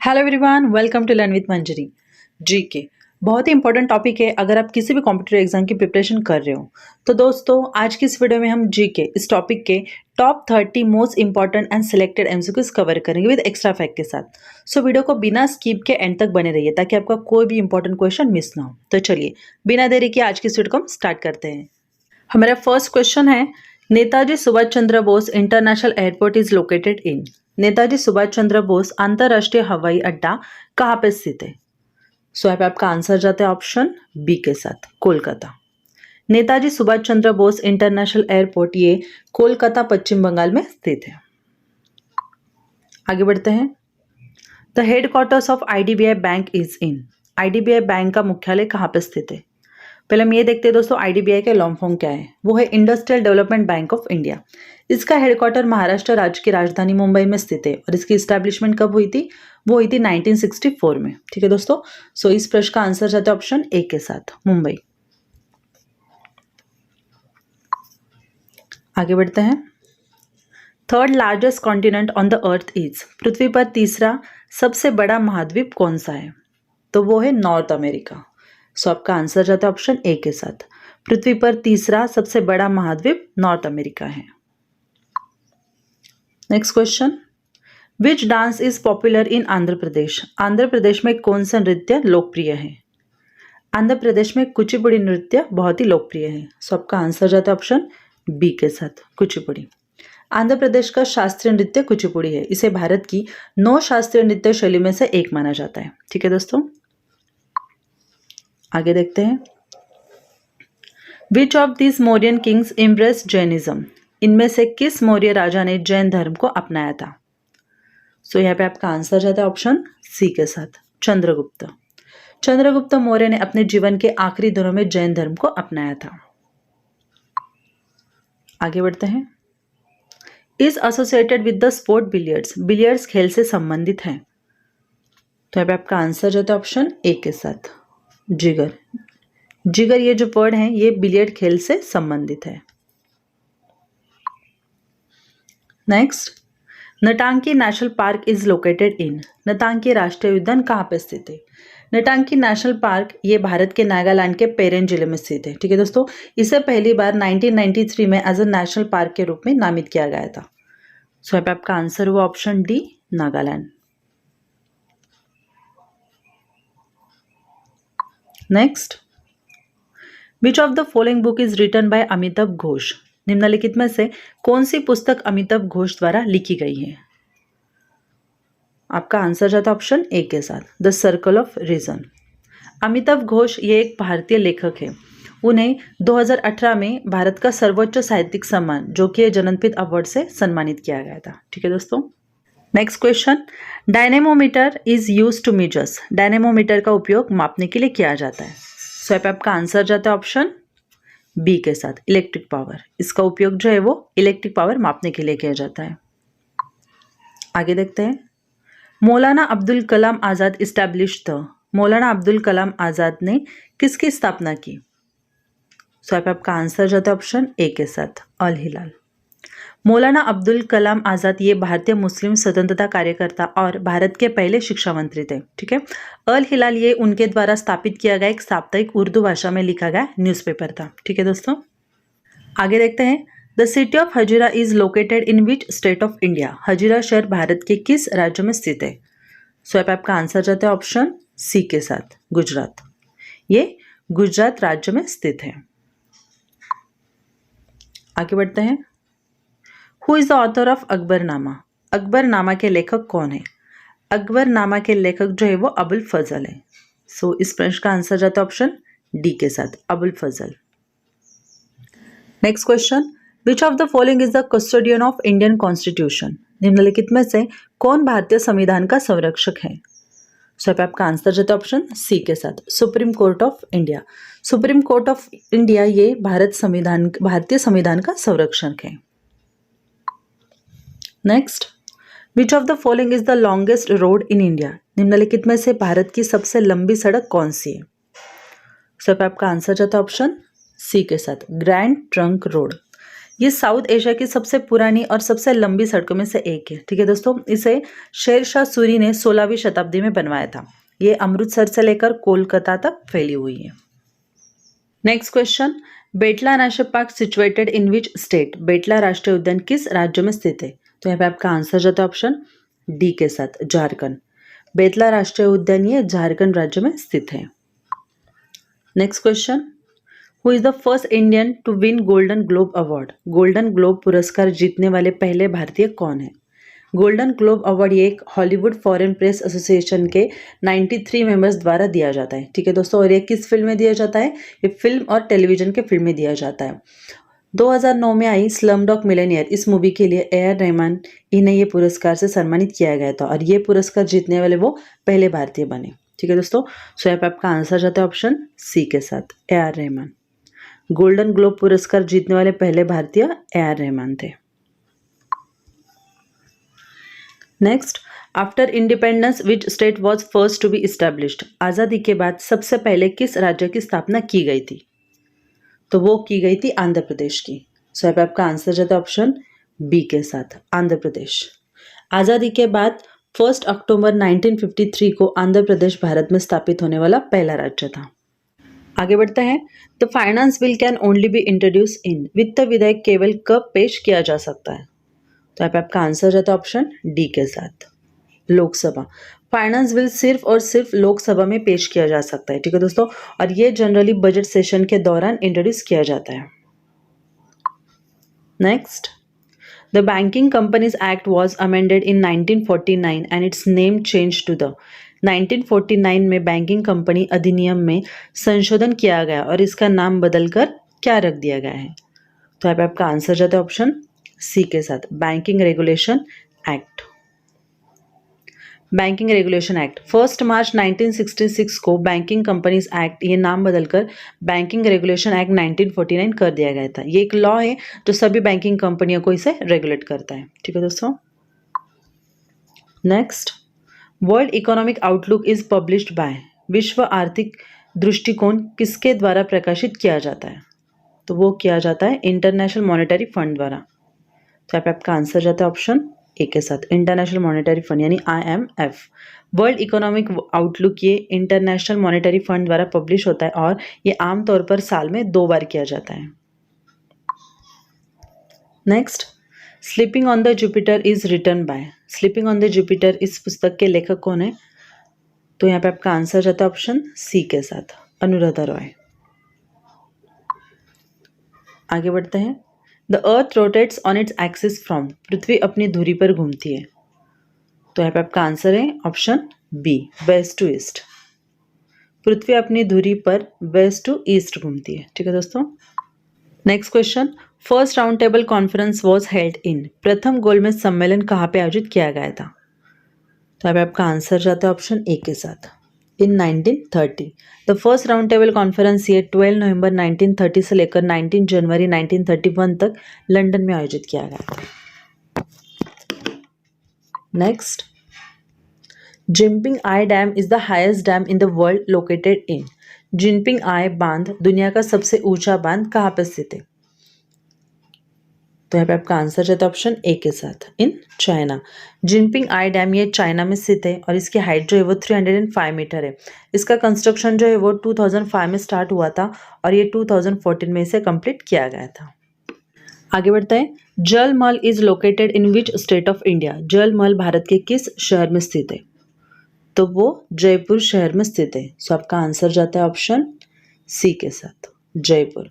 Hello everyone, welcome to learn with Manjari. GK बहुत ही important topic है अगर आप किसी भी कॉम्पिटिटिव एग्जाम की प्रिपरेशन कर रहे हो। तो दोस्तों, आज की इस वीडियो में हम जीके इस टॉपिक के top 30 most important and selected MCQs cover करेंगे विद एक्स्ट्रा फैक्ट के साथ। सो वीडियो को बिना स्किप के एंड तक बने रहिए ताकि आपका कोई भी इंपॉर्टेंट क्वेश्चन मिस ना हो। तो चलिए बिना देरी के आज की इस वीडियो को हम स्टार्ट करते हैं। हमारा फर्स्ट क्वेश्चन है, Netaji Subhash Chandra Bose international airport is located in. Netaji Subhash Chandra Bose अंतरराष्ट्रीय हवाई अड्डा कहाँ पे स्थित है? सो यहाँ पे आपका आंसर जाता है ऑप्शन बी के साथ, कोलकाता। नेताजी सुभाष चंद्र बोस इंटरनेशनल एयरपोर्ट ये कोलकाता पश्चिम बंगाल में स्थित है। आगे बढ़ते हैं। The headquarters of IDBI bank is in. IDBI bank का मुख्यालय कहाँ पे स्थित है? पहले हम ये देखते हैं दोस्तों, आईडीबीआई के लॉन्ग फॉर्म क्या है। वो है industrial development bank of India. इसका हेडक्वार्टर महाराष्ट्र राज्य की राजधानी मुंबई में स्थित है और इसकी इस्टेब्लिशमेंट कब हुई थी? वो हुई थी 1964 में। ठीक है दोस्तों, सो इस प्रश्न का आंसर जाता है ऑप्शन ए के साथ, मुंबई। आगे बढ़ते हैं। Third largest continent on the earth is. पृथ्वी पर तीसरा सबसे बड़ा महाद्वीप कौन सा है? तो वो है नॉर्थ अमेरिका। सो आपका आंसर जाता है ऑप्शन ए के साथ। पृथ्वी पर तीसरा सबसे बड़ा महाद्वीप नॉर्थ अमेरिका है। Next question, which dance is popular in Andhra Pradesh. Andhra Pradesh में कौन सा नृत्य लोकप्रिय है? आंध्र प्रदेश में कुचिपुड़ी नृत्य बहुत ही लोकप्रिय है। सो आपका आंसर जाता है ऑप्शन बी के साथ, कुचिपुड़ी। आंध्र प्रदेश का शास्त्रीय नृत्य कुचिपुड़ी है। इसे भारत की 9 शास्त्रीय नृत्य शैली में से एक माना जाता है। ठीक है दोस्तों, आगे देखते हैं। Which of this Mauryan Kings embraced Jainism. इनमें से किस मौर्य राजा ने जैन धर्म को अपनाया था? सो यहाँ पे आपका आंसर जाता है ऑप्शन सी के साथ, चंद्रगुप्त। चंद्रगुप्त मौर्य ने अपने जीवन के आखिरी दिनों में जैन धर्म को अपनाया था। आगे बढ़ते हैं। Is associated with the sport billiards. Billiards खेल से संबंधित है। तो यहाँ पे आपका आंसर जाता है ऑप्शन ए के साथ, जिगर। जिगर ये जो वर्ड है ये बिलियर्ड खेल से संबंधित है। Next, Ntangki national park is located in. Ntangki राष्ट्रीय उद्यान कहाँ पे स्थित है? नटांकी नेशनल पार्क ये भारत के नागालैंड के पेरेन जिले में स्थित है। ठीक है दोस्तों, इसे पहली बार 1993 में एज अ नेशनल पार्क के रूप में नामित किया गया था। सो यहाँ पे आपका आंसर हुआ option D, Nagaland. Next, which of the following book is written by Amitabh Ghosh. निम्नलिखित में से कौन सी पुस्तक अमिताभ घोष द्वारा लिखी गई है? आपका आंसर जाता है ऑप्शन ए के साथ, the circle of reason. Amitabh Ghosh ये एक भारतीय लेखक है। उन्हें 2018 में भारत का सर्वोच्च साहित्यिक सम्मान जो कि ज्ञानपीठ अवार्ड से सम्मानित किया गया था। ठीक है दोस्तों, next question, dynamometer is use to measures. Dynamometer का उपयोग मापने के लिए किया जाता है। सो पे आपका आंसर जाता है ऑप्शन बी के साथ, इलेक्ट्रिक पावर। इसका उपयोग जो है वो इलेक्ट्रिक पावर मापने के लिए किया जाता है। आगे देखते हैं। मौलाना अब्दुल कलाम आज़ाद इस्टेब्लिश द। मौलाना अब्दुल कलाम आज़ाद ने किसकी स्थापना की? सो पे आपका आंसर जाता है ऑप्शन ए के साथ, अल हिलाल। मौलाना अब्दुल कलाम आज़ाद ये भारतीय मुस्लिम स्वतंत्रता कार्यकर्ता और भारत के पहले शिक्षा मंत्री थे। ठीक है, अल हिलाल ये उनके द्वारा स्थापित किया गया एक साप्ताहिक उर्दू भाषा में लिखा गया न्यूज़पेपर था। ठीक है दोस्तों, आगे देखते हैं। The city of Hazira is located in which state of India. Hazira शहर भारत के किस राज्य में स्थित है? सो यहाँ पे आपका आंसर जाता है ऑप्शन सी के साथ, गुजरात। ये गुजरात राज्य में स्थित है। आगे बढ़ते हैं। Who is the author of Akbarnama. Akbarnama के लेखक कौन है? अकबरनामा के लेखक जो है वो अबुल फजल है। सो इस प्रश्न का आंसर जाता है ऑप्शन डी के साथ, Abul Fazl. Next question, which of the following is the custodian of Indian constitution. निम्नलिखित में से कौन भारतीय संविधान का संरक्षक है? सो पे आपका आंसर जाता है ऑप्शन सी के साथ, supreme court of India. Supreme court of India ये भारतीय संविधान का संरक्षक है। Next, which of the following is the longest road in India. निम्नलिखित में से भारत की सबसे लंबी सड़क कौन सी है? सो पे आपका आंसर जाता है ऑप्शन सी के साथ, ग्रैंड ट्रंक रोड। ये साउथ एशिया की सबसे पुरानी और सबसे लंबी सड़कों में से एक है। ठीक है दोस्तों, इसे शेरशाह सूरी ने 16वीं शताब्दी में बनवाया था। ये अमृतसर से लेकर कोलकाता तक फैली हुई है। Next question, Betla national park situated in which state? Betla राष्ट्रीय उद्यान किस राज्य में स्थित है? तो यहाँ पे आपका आंसर जाता है ऑप्शन डी के साथ, झारखंड। बेतला राष्ट्रीय उद्यान ये झारखंड राज्य में स्थित है। Next question, who is the first Indian to win golden globe award? Golden globe पुरस्कार जीतने वाले पहले भारतीय कौन है? गोल्डन ग्लोब अवार्ड ये एक हॉलीवुड फॉरेन प्रेस एसोसिएशन के 93 मेंबर्स द्वारा दिया जाता है। ठीक है दोस्तों, और ये किस फिल्म में दिया जाता है? ये फिल्म और टेलीविजन के फिल्म में दिया जाता है। 2009 में आई स्लमडॉग मिलियनेयर इस मूवी के लिए ए.आर. रहमान इन्हें ये पुरस्कार से सम्मानित किया गया था और ये पुरस्कार जीतने वाले वो पहले भारतीय बने। ठीक है दोस्तों, सो यहाँ पे आपका आंसर जाता है ऑप्शन सी के साथ, ए.आर. रहमान। गोल्डन ग्लोब पुरस्कार जीतने वाले पहले भारतीय ए.आर. रहमान थे। Next, after independence which state was first to be established? आज़ादी के बाद सबसे पहले किस राज्य की स्थापना की गई थी? तो वो की गई थी आंध्र प्रदेश की। सो यहाँ पे आपका आंसर जाता है ऑप्शन बी के साथ, आंध्र प्रदेश। आज़ादी के बाद 1 अक्टूबर 1953 को आंध्र प्रदेश भारत में स्थापित होने वाला पहला राज्य था। आगे बढ़ते हैं। The finance bill can only be introduce इन? वित्त विधेयक केवल कब पेश किया जा सकता है? तो यहाँ पे आपका आंसर जाता है ऑप्शन डी के साथ, लोकसभा। फाइनेंस बिल सिर्फ और सिर्फ लोकसभा में पेश किया जा सकता है। ठीक है दोस्तों, और ये जनरली बजट सेशन के दौरान इंट्रोड्यूस किया जाता है। Next, the banking companies act was amended in 1949 and its name change to the? 1949 में बैंकिंग कंपनी अधिनियम में संशोधन किया गया और इसका नाम बदलकर क्या रख दिया गया है? तो यहाँ पे आपका आंसर जाता है ऑप्शन सी के साथ, banking regulation act. Banking regulation act 1 मार्च 1966 को बैंकिंग कंपनीज एक्ट ये नाम बदलकर बैंकिंग रेगुलेशन एक्ट 1949 कर दिया गया था। ये एक लॉ है जो सभी बैंकिंग कंपनियों को इसे रेगुलेट करता है। ठीक है दोस्तों। Next, world economic outlook is published by? विश्व आर्थिक दृष्टिकोण किसके द्वारा प्रकाशित किया जाता है? तो वो किया जाता है इंटरनेशनल मॉनेटरी फंड द्वारा। तो यहाँ पे आपका आंसर जाता है ऑप्शन ए के साथ, इंटरनेशनल मॉनेटरी फंड यानी IMF। वर्ल्ड इकोनॉमिक आउटलुक ये इंटरनेशनल मॉनेटरी फंड द्वारा पब्लिश होता है और ये आमतौर पर साल में 2 बार किया जाता है। Next, sleeping on the Jupiter is written by? Sleeping on the Jupiter इस पुस्तक के लेखक कौन है? तो यहाँ पे आपका आंसर जाता है ऑप्शन सी के साथ, अनुराधा रॉय। आगे बढ़ते हैं। The earth rotates on its axis from? पृथ्वी अपनी धुरी पर घूमती है। तो यहाँ पे आपका आंसर है option B, west to east. पृथ्वी अपनी धुरी पर वेस्ट टू ईस्ट घूमती है। ठीक है दोस्तों। Next question, first round table conference was held in? प्रथम गोलमेज सम्मेलन कहाँ पे आयोजित किया गया था? तो यहाँ पे आपका आंसर जाता है ऑप्शन ए के साथ, इन 1930। The first round table conference ये 12 नवंबर 1930 से लेकर 19 जनवरी 1931 तक लंदन में आयोजित किया गया। Next, Jinping I dam is the highest dam in the world located in? Jinping I बांध दुनिया का सबसे ऊंचा बांध कहाँ पर स्थित है? तो यहाँ पे आपका आंसर जाता है ऑप्शन ए के साथ, in China. Jinping I dam ये चाइना में स्थित है और इसकी हाइट जो है वो 305 मीटर है। इसका कंस्ट्रक्शन जो है वो 2005 में स्टार्ट हुआ था और ये 2014 में इसे कंप्लीट किया गया था। आगे बढ़ते हैं। जल महल is located in which state of India? जल महल भारत के किस शहर में स्थित है? तो वो जयपुर शहर में स्थित है। सो आपका आंसर जाता है ऑप्शन सी के साथ, जयपुर।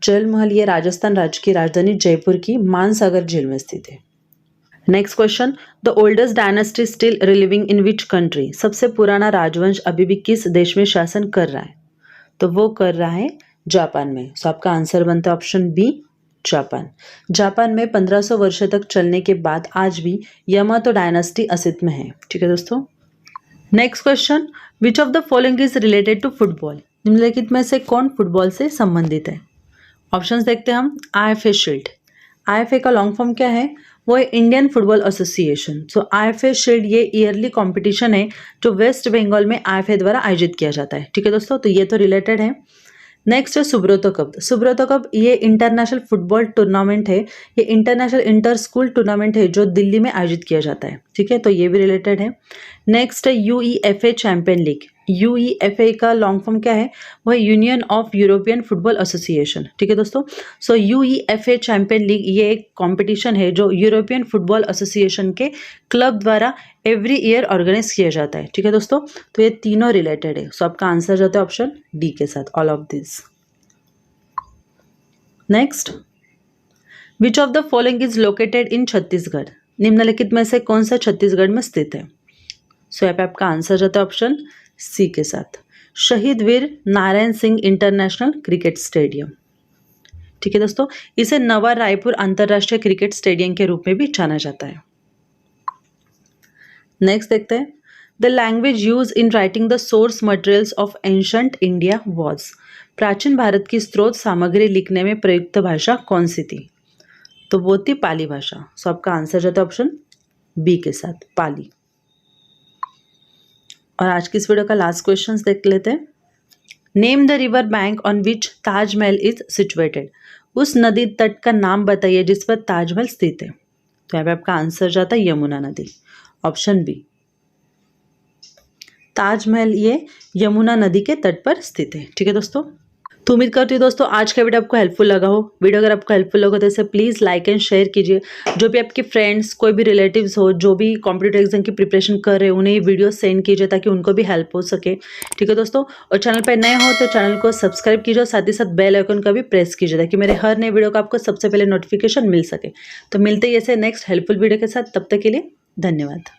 जल महल ये राजस्थान राज्य की राजधानी जयपुर की मानसागर झील में स्थित है। Next question, the oldest dynasty still relieving in which country? सबसे पुराना राजवंश अभी भी किस देश में शासन कर रहा है? तो वो कर रहा है जापान में। सो आपका आंसर बनता है ऑप्शन बी, जापान। जापान में 1500 वर्ष तक चलने के बाद आज भी यामातो डायनेस्टी अस्तित्व में है। ठीक है दोस्तों। Next question, which of the following is related to football? निम्नलिखित में से कौन फुटबॉल से संबंधित है? ऑप्शंस देखते हैं हम। IFA शील्ड, IFA का लॉन्ग फॉर्म क्या है? वो है इंडियन फुटबॉल एसोसिएशन। सो IFA शील्ड ये ईयरली कंपटीशन है जो वेस्ट बंगाल में IFA द्वारा आयोजित किया जाता है। ठीक है दोस्तों, तो ये तो रिलेटेड है। नेक्स्ट है सुब्रतो कप। सुब्रतो कप ये इंटरनेशनल फुटबॉल टूर्नामेंट है, ये इंटरनेशनल इंटर स्कूल टूर्नामेंट है जो दिल्ली में आयोजित किया जाता है। ठीक है, तो ये भी रिलेटेड है। नेक्स्ट है यूईएफए चैंपियन लीग। यूईएफए का लॉन्ग फॉर्म क्या है? वह union of European football association. ठीक है दोस्तों, सो यूईएफए चैंपियन लीग ये एक कॉम्पिटिशन है जो यूरोपियन फुटबॉल एसोसिएशन के क्लब द्वारा एवरी ईयर ऑर्गेनाइज किया जाता है। ठीक है दोस्तों, तो ये तीनों रिलेटेड है। सो आपका आंसर जाता है ऑप्शन डी के साथ, all of this. Next, which of the following is located इन छत्तीसगढ़? निम्नलिखित में से कौन सा छत्तीसगढ़ में स्थित है? सो यहाँ पे आपका आंसर जाता है ऑप्शन सी के साथ, Shaheed Veer Narayan Singh international cricket stadium. ठीक है दोस्तों, इसे नवा रायपुर अंतर्राष्ट्रीय क्रिकेट स्टेडियम के रूप में भी जाना जाता है। नेक्स्ट देखते हैं, the language use in writing the source materials of ancient India was. प्राचीन भारत की स्रोत सामग्री लिखने में प्रयुक्त भाषा कौन सी थी? तो वो थी पाली भाषा। सो आपका आंसर जाता है ऑप्शन बी के साथ, पाली। और आज की इस वीडियो का लास्ट क्वेश्चन देख लेते हैं। Name the river bank on which Taj Mahal is situated. उस नदी तट का नाम बताइए जिस पर ताजमहल स्थित है। तो यहाँ पे आपका आंसर जाता है यमुना नदी, ऑप्शन बी। ताजमहल ये यमुना नदी के तट पर स्थित है। ठीक है दोस्तों, तो उम्मीद करती हूँ दोस्तों आज का वीडियो आपको हेल्पफुल लगा हो। वीडियो अगर आपको हेल्पफुल लगा तो इसे प्लीज़ लाइक एंड शेयर कीजिए। जो भी आपके फ्रेंड्स, कोई भी रिलेटिव्स हो जो भी कॉम्पिटिटिव एग्जाम की प्रिपरेशन कर रहे हैं, उन्हें ये वीडियो सेंड कीजिए ताकि उनको भी हेल्प हो सके। ठीक है दोस्तों, और चैनल पर नए हो तो चैनल को सब्सक्राइब कीजिए और साथ ही साथ बेल आइकन का भी प्रेस कीजिए ताकि मेरे हर नए वीडियो का आपको सबसे पहले नोटिफिकेशन मिल सके। तो मिलते ही ऐसे नेक्स्ट हेल्पफुल वीडियो के साथ, तब तक के लिए धन्यवाद।